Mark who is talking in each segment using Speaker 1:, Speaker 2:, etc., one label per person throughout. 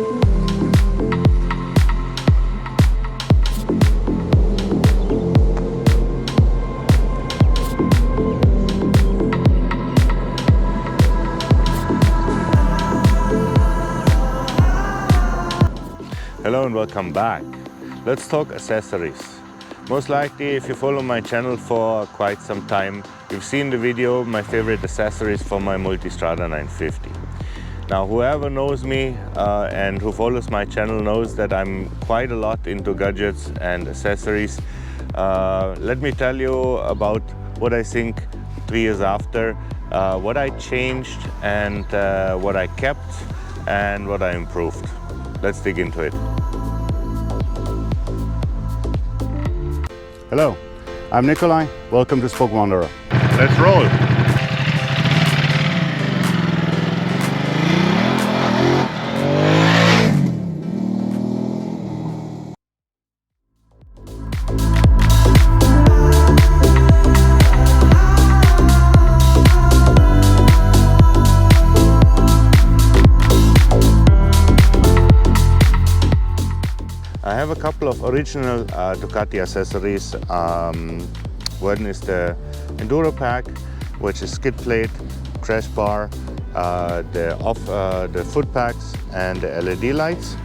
Speaker 1: Hello and welcome back. Let's talk accessories. Most likely, if you follow my channel for quite some time, you've seen the video, my favorite accessories for my Multistrada 950. Now, whoever knows me and who follows my channel knows that I'm quite a lot into gadgets and accessories. Let me tell you about what I think 3 years after, what I changed and what I kept and what I improved. Let's dig into it.
Speaker 2: Hello, I'm Nikolai. Welcome to Spoke Wanderer.
Speaker 1: Let's roll. I have a couple of original Ducati accessories. One is the Enduro pack, which is skid plate, crash bar, the foot packs and the LED lights.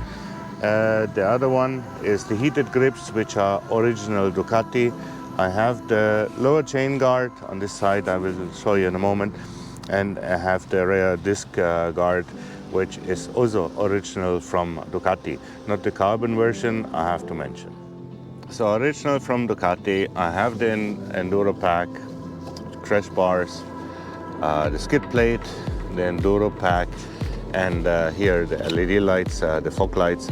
Speaker 1: The other one is the heated grips, which are original Ducati. I have the lower chain guard on this side, I will show you in a moment, and I have the rear disc guard, which is also original from Ducati, not the carbon version, I have to mention. So original from Ducati, I have the Enduro pack, crash bars, the skid plate, the Enduro pack, and here the LED lights, the fog lights.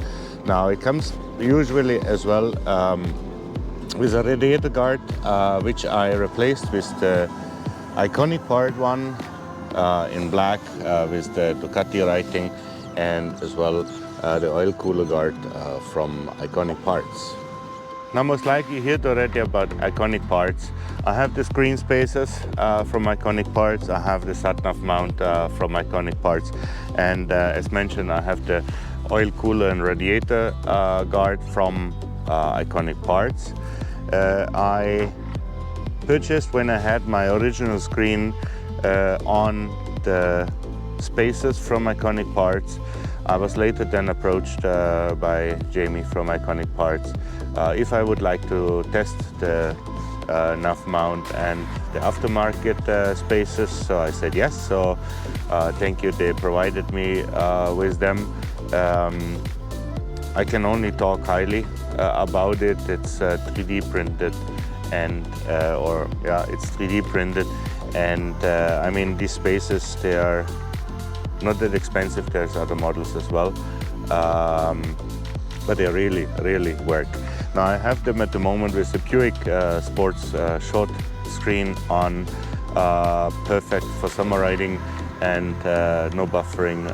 Speaker 1: Now it comes usually as well with a radiator guard, which I replaced with the Iconic part one, in black with the Ducati writing, and as well the oil cooler guard from Iconic parts. Now most likely you heard already about Iconic parts. I have the screen spacers from Iconic parts, I have the sat-nav mount from Iconic parts, and as mentioned I have the oil cooler and radiator guard from Iconic parts. I purchased when I had my original screen on the spacers from Iconic parts. I was later then approached by Jamie from Iconic parts if I would like to test the nav mount and the aftermarket spacers, so I said yes. So thank you, they provided me with them. I can only talk highly about it. It's 3D printed and it's 3D printed. And I mean, these spacers, they are not that expensive. There's other models as well, but they really work. Now I have them at the moment with the Buick Sports short screen on, perfect for summer riding, and no buffering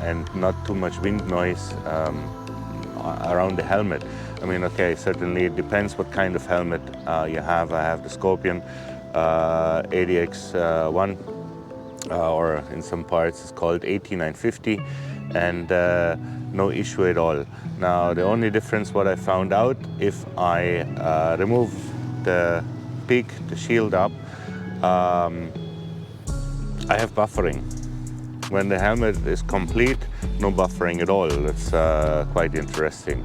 Speaker 1: and not too much wind noise around the helmet. I mean, okay, certainly it depends what kind of helmet you have. I have the Scorpion ADX1, or in some parts it's called 8950, and no issue at all. Now the only difference what I found out, if I remove the peak, the shield up, I have buffering. When the helmet is complete, no buffering at all. That's quite interesting.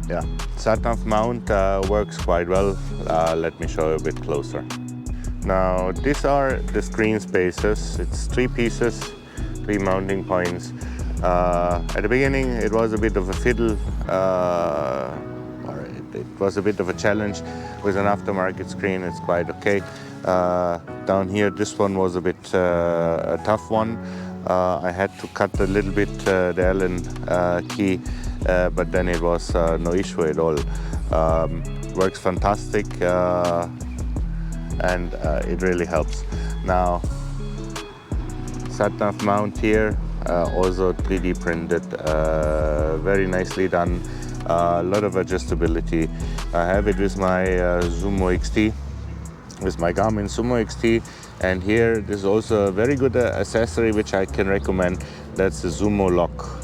Speaker 1: Yeah, sat-nav mount works quite well. Let me show you a bit closer. Now these are the screen spacers. It's 3 pieces, 3 mounting points. At the beginning it was a bit of a fiddle, or it was a bit of a challenge. With an aftermarket screen it's quite okay. Down here this one was a bit a tough one. I had to cut a little bit the Allen key, but then it was no issue at all. Works fantastic, and it really helps. Now sat-nav mount here, also 3D printed, very nicely done, a lot of adjustability. I have it with my Sumo XT, with my Garmin Sumo XT. And here, this is also a very good accessory which I can recommend. That's the Zumo lock.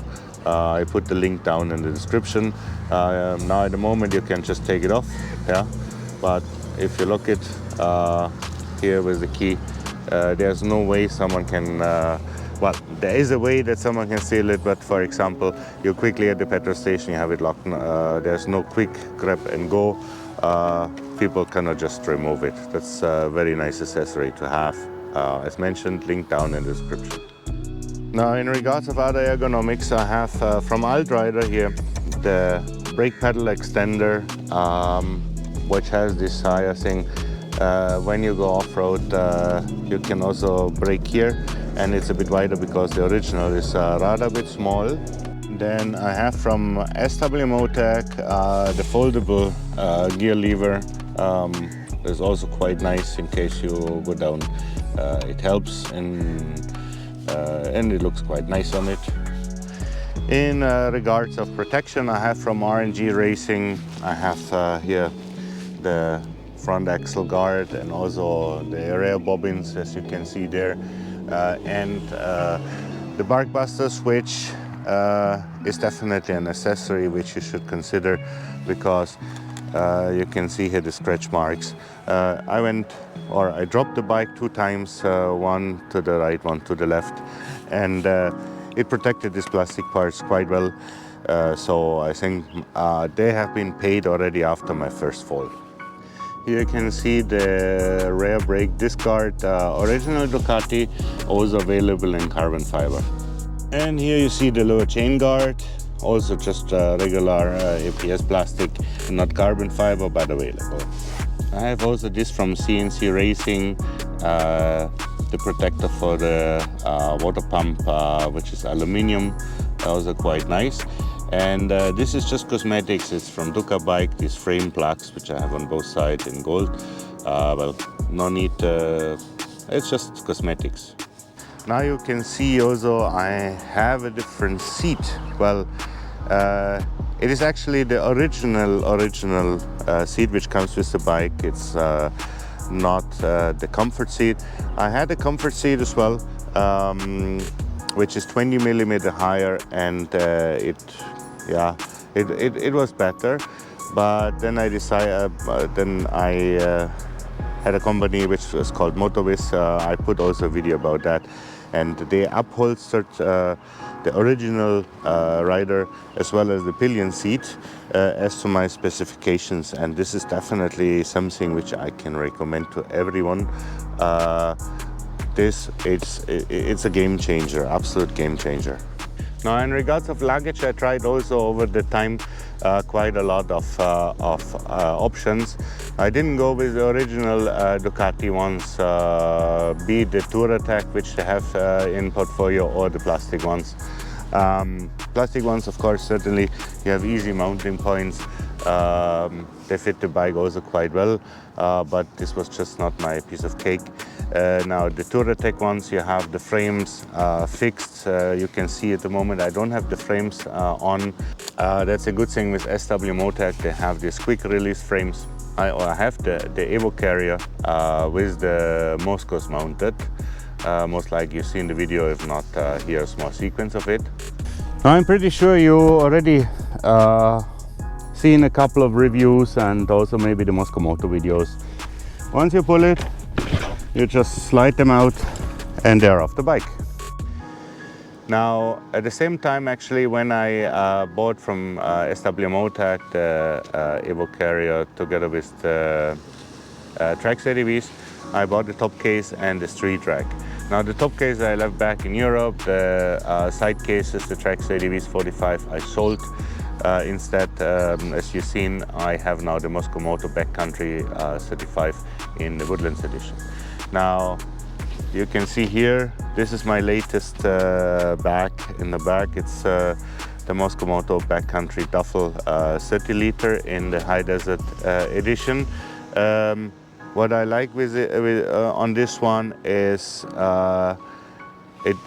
Speaker 1: I put the link down in the description. Now at the moment you can just take it off, yeah. But if you lock it here with the key, there's no way someone can. Well, there is a way that someone can steal it, but for example, you quickly at the petrol station, you have it locked. There's no quick grab and go. People cannot just remove it. That's a very nice accessory to have. As mentioned, link down in the description. Now, in regards of other ergonomics, I have from Altrider here the brake pedal extender, which has this higher thing. When you go off-road, you can also brake here, and it's a bit wider because the original is rather a bit small. Then I have from SW Motec the foldable gear lever. It's also quite nice in case you go down. It helps and it looks quite nice on it. In regards of protection, I have from R&G Racing, I have here the front axle guard and also the rear bobbins, as you can see there, and the bark buster switch is definitely an accessory which you should consider, because you can see here the scratch marks. I dropped the bike 2 times, one to the right, one to the left, and it protected these plastic parts quite well. So I think they have been paid already after my first fall. Here you can see the rear brake disc guard, original Ducati, also available in carbon fiber. And here you see the lower chain guard, also just regular ABS plastic, not carbon fiber, but available. I have also this from CNC Racing, the protector for the water pump, which is aluminium, also quite nice. And this is just cosmetics. It's from Duca Bike, these frame plugs, which I have on both sides in gold. Well, no need, it's just cosmetics. Now you can see also I have a different seat. Well, it is actually the original seat which comes with the bike. It's not the comfort seat. I had a comfort seat as well, which is 20 millimeter higher, and it was better. But then I decided, had a company which was called Motovlog. I put also a video about that, and they upholstered the original rider as well as the pillion seat as to my specifications, and this is definitely something which I can recommend to everyone. It's a game changer, absolute game changer. Now, in regards of luggage, I tried also over the time quite a lot of options. I didn't go with the original Ducati ones, be it the Touratech, which they have in portfolio, or the plastic ones. Plastic ones, of course, certainly you have easy mounting points. They fit the bike also quite well, but this was just not my piece of cake. Now the Touratech ones, you have the frames fixed. You can see at the moment I don't have the frames on. That's a good thing with SW Motec. They have these quick release frames. I have the Evo carrier with the Moscos mounted. Most likely you've seen the video, if not, here's more sequence of it.
Speaker 2: I'm pretty sure you already seen a couple of reviews and also maybe the Moscow Moto videos. Once you pull it, you just slide them out and they're off the bike.
Speaker 1: Now, at the same time, actually, when I bought from SW Motec the Evo carrier together with the Trax ADVs, I bought the top case and the street rack. Now, the top case I left back in Europe. The side cases, the Trax ADVs 45, I sold. Instead, as you've seen, I have now the Moscow Moto Backcountry 35 in the Woodlands edition. Now, you can see here, this is my latest bag in the back. It's the Moscow Moto Backcountry Duffel 30 liter in the High Desert edition. What I like with it, on this one is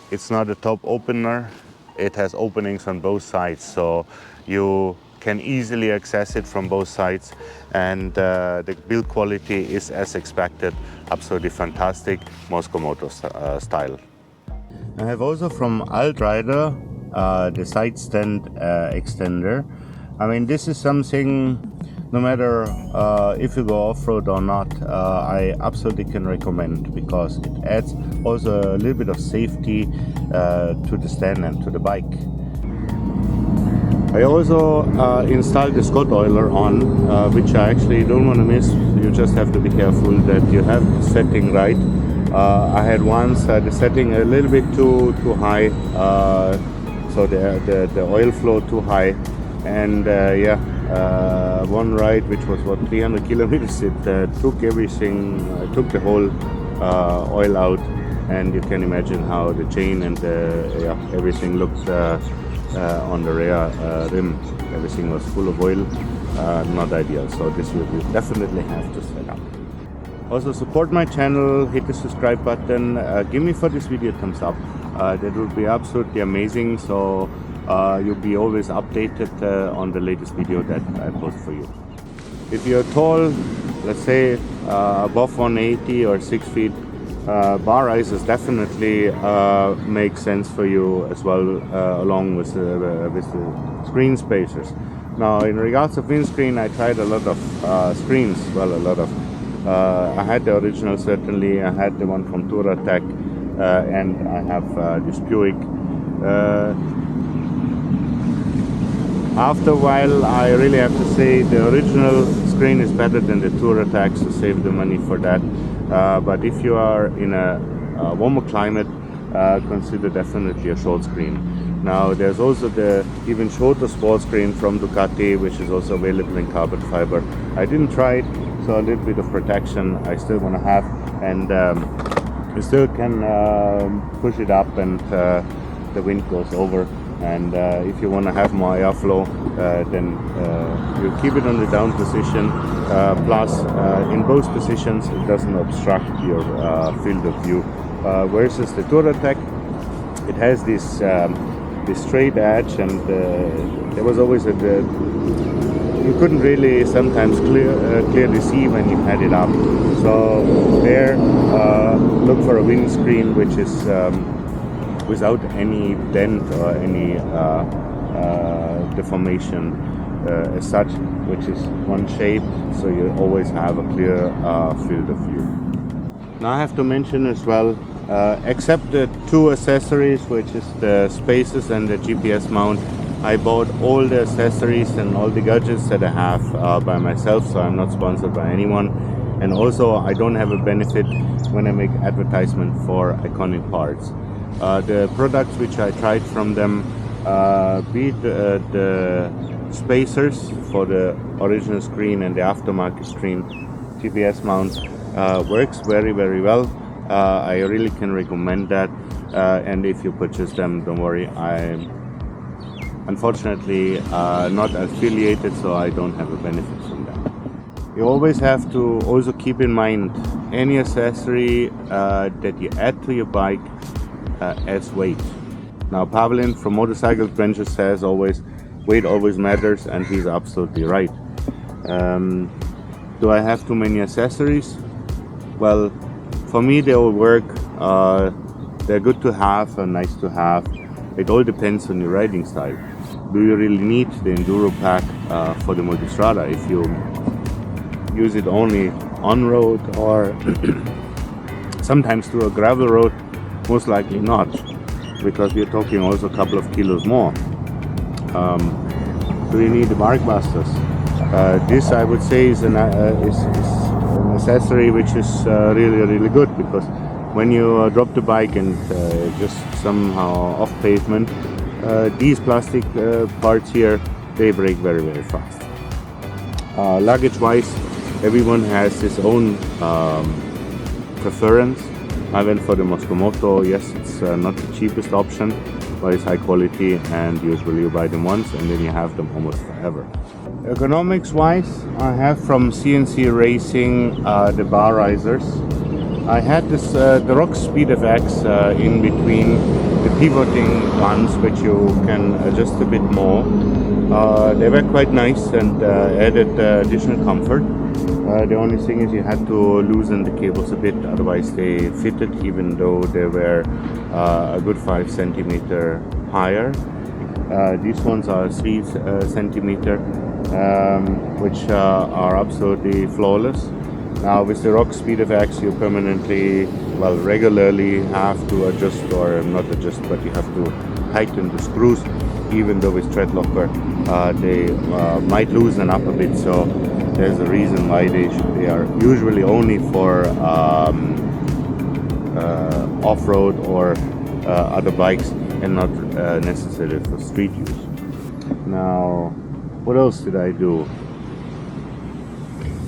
Speaker 1: it's not a top opener. It has openings on both sides, so you can easily access it from both sides, and the build quality is as expected, absolutely fantastic, Moscow Moto style. I have also from Altrider the side stand extender. I mean, this is something, no matter if you go off-road or not, I absolutely can recommend, because it adds also a little bit of safety to the stand and to the bike. I also installed the Scott oiler on, which I actually don't want to miss. You just have to be careful that you have the setting right. I had once the setting a little bit too high, so the oil flow too high, and one ride, which was what, 300 kilometers, it took everything, took the whole oil out, and you can imagine how the chain and everything looked on the rear rim. Everything was full of oil, not ideal. So this you definitely have to set up. Also support my channel, hit the subscribe button, give me for this video a thumbs up. That would be absolutely amazing. So you'll be always updated on the latest video that I post for you. If you're tall, let's say above 180 or 6 feet, bar risers definitely make sense for you as well, along with the screen spacers. Now, in regards to windscreen, I tried a lot of screens. Well, a lot of. I had the original, certainly. I had the one from Touratech, and I have this Buick. After a while, I really have to say the original screen is better than the Touratech, so save the money for that. But if you are in a warmer climate, consider definitely a short screen. Now there's also the even shorter sport screen from Ducati, which is also available in carbon fiber. I didn't try it, so a little bit of protection I still want to have, and you still can push it up and the wind goes over. And if you want to have more airflow, then you keep it on the down position. Plus, in both positions, it doesn't obstruct your field of view. Versus the Touratech, it has this straight edge, and there was always you couldn't really sometimes clearly see when you had it up. So there, look for a windscreen which is without any dent or any deformation as such, which is one shape, so you always have a clear field of view. Now I have to mention as well, except the two accessories, which is the spacers and the GPS mount, I bought all the accessories and all the gadgets that I have by myself, so I'm not sponsored by anyone. And also I don't have a benefit when I make advertisement for Iconic parts. The products which I tried from them, be it the spacers for the original screen and the aftermarket screen, GPS mount, works very well. I really can recommend that, and if you purchase them, don't worry, I'm unfortunately not affiliated, so I don't have a benefit from that. You always have to also keep in mind any accessory that you add to your bike as weight. Now Pavlin from Motorcycle Adventure says always, weight always matters, and he's absolutely right. Do I have too many accessories? Well, for me they all work. They're good to have and nice to have. It all depends on your riding style. Do you really need the Enduro pack for the Multistrada if you use it only on road or sometimes through a gravel road? Most likely not, because we're talking also a couple of kilos more. Do you need the bark busters? This, I would say, is an accessory which is really good, because when you drop the bike and just somehow off pavement, these plastic parts here, they break very fast. Luggage wise, everyone has his own preference. I went for the Moscow Moto. Yes, it's not the cheapest option, but it's high quality, and usually you buy them once and then you have them almost forever. Ergonomics wise, I have from CNC Racing the bar risers. I had this the Rock Speed FX in between
Speaker 2: the pivoting ones, which you can adjust a bit more. They were quite nice and added additional comfort. The only thing is you had to loosen the cables a bit, otherwise they fitted, even though they were a good 5 centimeter higher. These ones are 3 centimeter, which are absolutely flawless. Now with the rock speed effects, you permanently, well, regularly have to adjust, or not adjust, but you have to tighten the screws, even though with tread locker they might loosen up a bit. So there's a reason why they are usually only for off-road or other bikes, and not necessarily for street use. Now, what else did I do?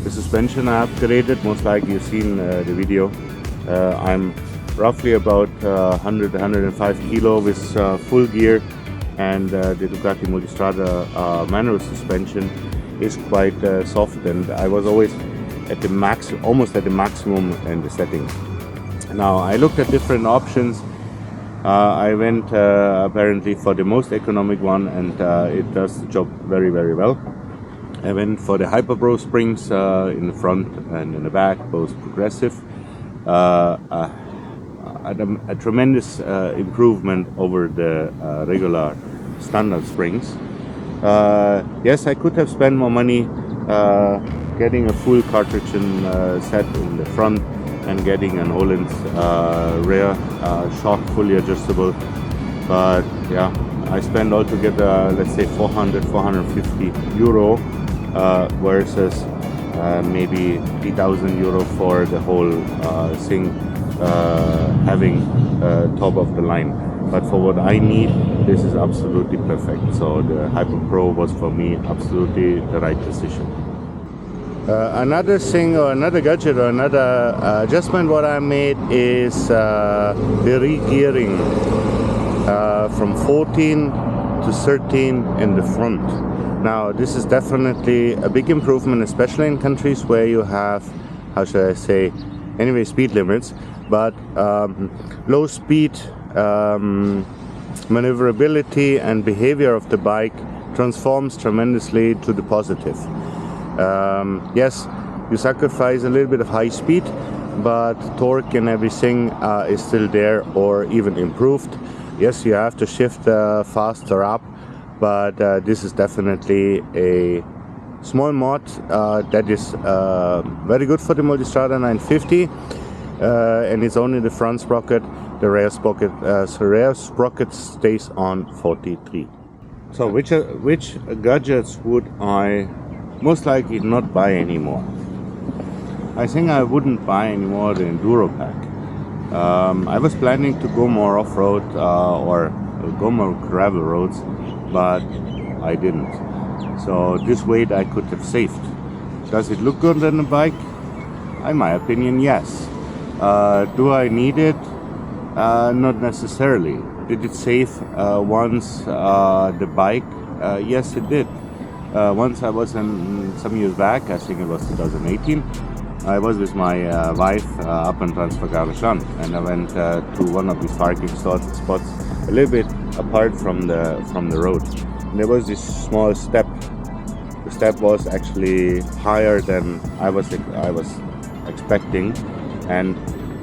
Speaker 2: The suspension I upgraded, most likely you've seen the video. I'm roughly about 105 kilo with full gear, and the Ducati Multistrada manual suspension is quite soft, and I was always at the almost at the maximum in the settings. Now I looked at different options. I went apparently for the most economic one, and it does the job very, very well. I went for the Hyper Pro springs in the front and in the back, both progressive. A tremendous improvement over the regular standard springs. Yes, I could have spent more money getting a full cartridge set in the front and getting an Öhlins rear shock fully adjustable, but yeah, I spent altogether, let's say 450 euro versus maybe 3,000 euro for the whole thing, having top of the line. But for what I need, this is absolutely perfect. So the Hyper Pro was for me absolutely the right decision. Another thing, or another gadget, or another adjustment what I made is the re-gearing from 14 to 13 in the front. Now this is definitely a big improvement, especially in countries where you have, how should I say, anyway, speed limits, but low speed maneuverability and behavior of the bike transforms tremendously to the positive. Yes, you sacrifice a little bit of high speed, but torque and everything is still there, or even improved. Yes, you have to shift faster up, but this is definitely a small mod that is very good for the Multistrada 950, and it's only the front sprocket. The rear sprocket stays on 43. So which gadgets would I most likely not buy anymore? I think I wouldn't buy anymore the Enduro pack. I was planning to go more off-road or go more gravel roads, but I didn't. So this weight I could have saved. Does it look good on the bike? In my opinion, yes. Do I need it? Not necessarily. Did it save once the bike? Yes, it did. Once I was some years back, I think it was 2018, I was with my wife up in Transfagaraschan, and I went to one of these parking spots a little bit apart from the road. And there was this small step. The step was actually higher than I was expecting, and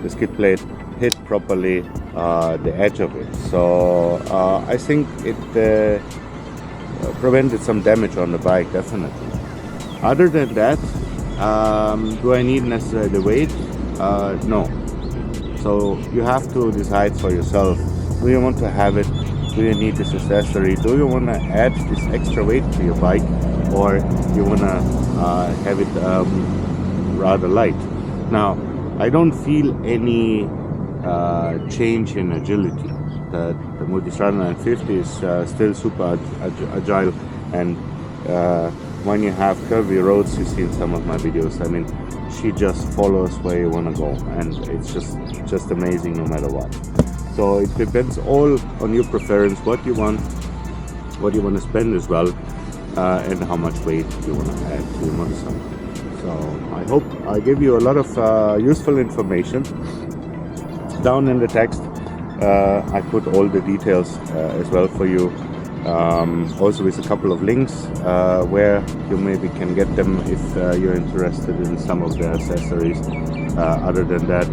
Speaker 2: the skid plate hit properly the edge of it. So I think it prevented some damage on the bike, definitely. Other than that, do I need necessarily the weight? No. So you have to decide for yourself. Do you want to have it? Do you need this accessory? Do you want to add this extra weight to your bike, or you want to have it rather light? Now, I don't feel any change in agility. The Multistrada 950 is still super agile, and when you have curvy roads, you've seen some of my videos, I mean, she just follows where you want to go, and it's just amazing no matter what. So it depends all on your preference, what you want to spend as well, and how much weight you want to add to your motorcycle. So I hope I gave you a lot of useful information. Down in the text,
Speaker 1: I put all the details as well for you. Also with a couple of links where you maybe can get them if you're interested in some of the accessories. Other than that,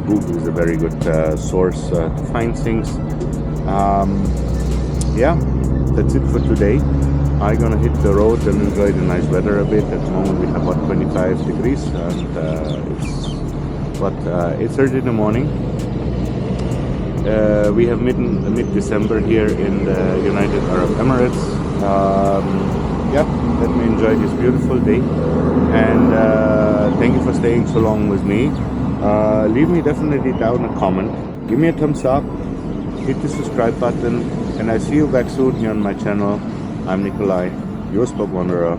Speaker 1: Google is a very good source to find things. Yeah, that's it for today. I'm gonna hit the road and enjoy the nice weather a bit. At the moment we have about 25 degrees and it's 8:30 in the morning. We have mid-December here in the United Arab Emirates. Yeah, let me enjoy this beautiful day, and thank you for staying so long with me. Leave me definitely down a comment, give me a thumbs up, hit the subscribe button, and I see you back soon here on my channel. I'm Nikolai, your Spot Wanderer.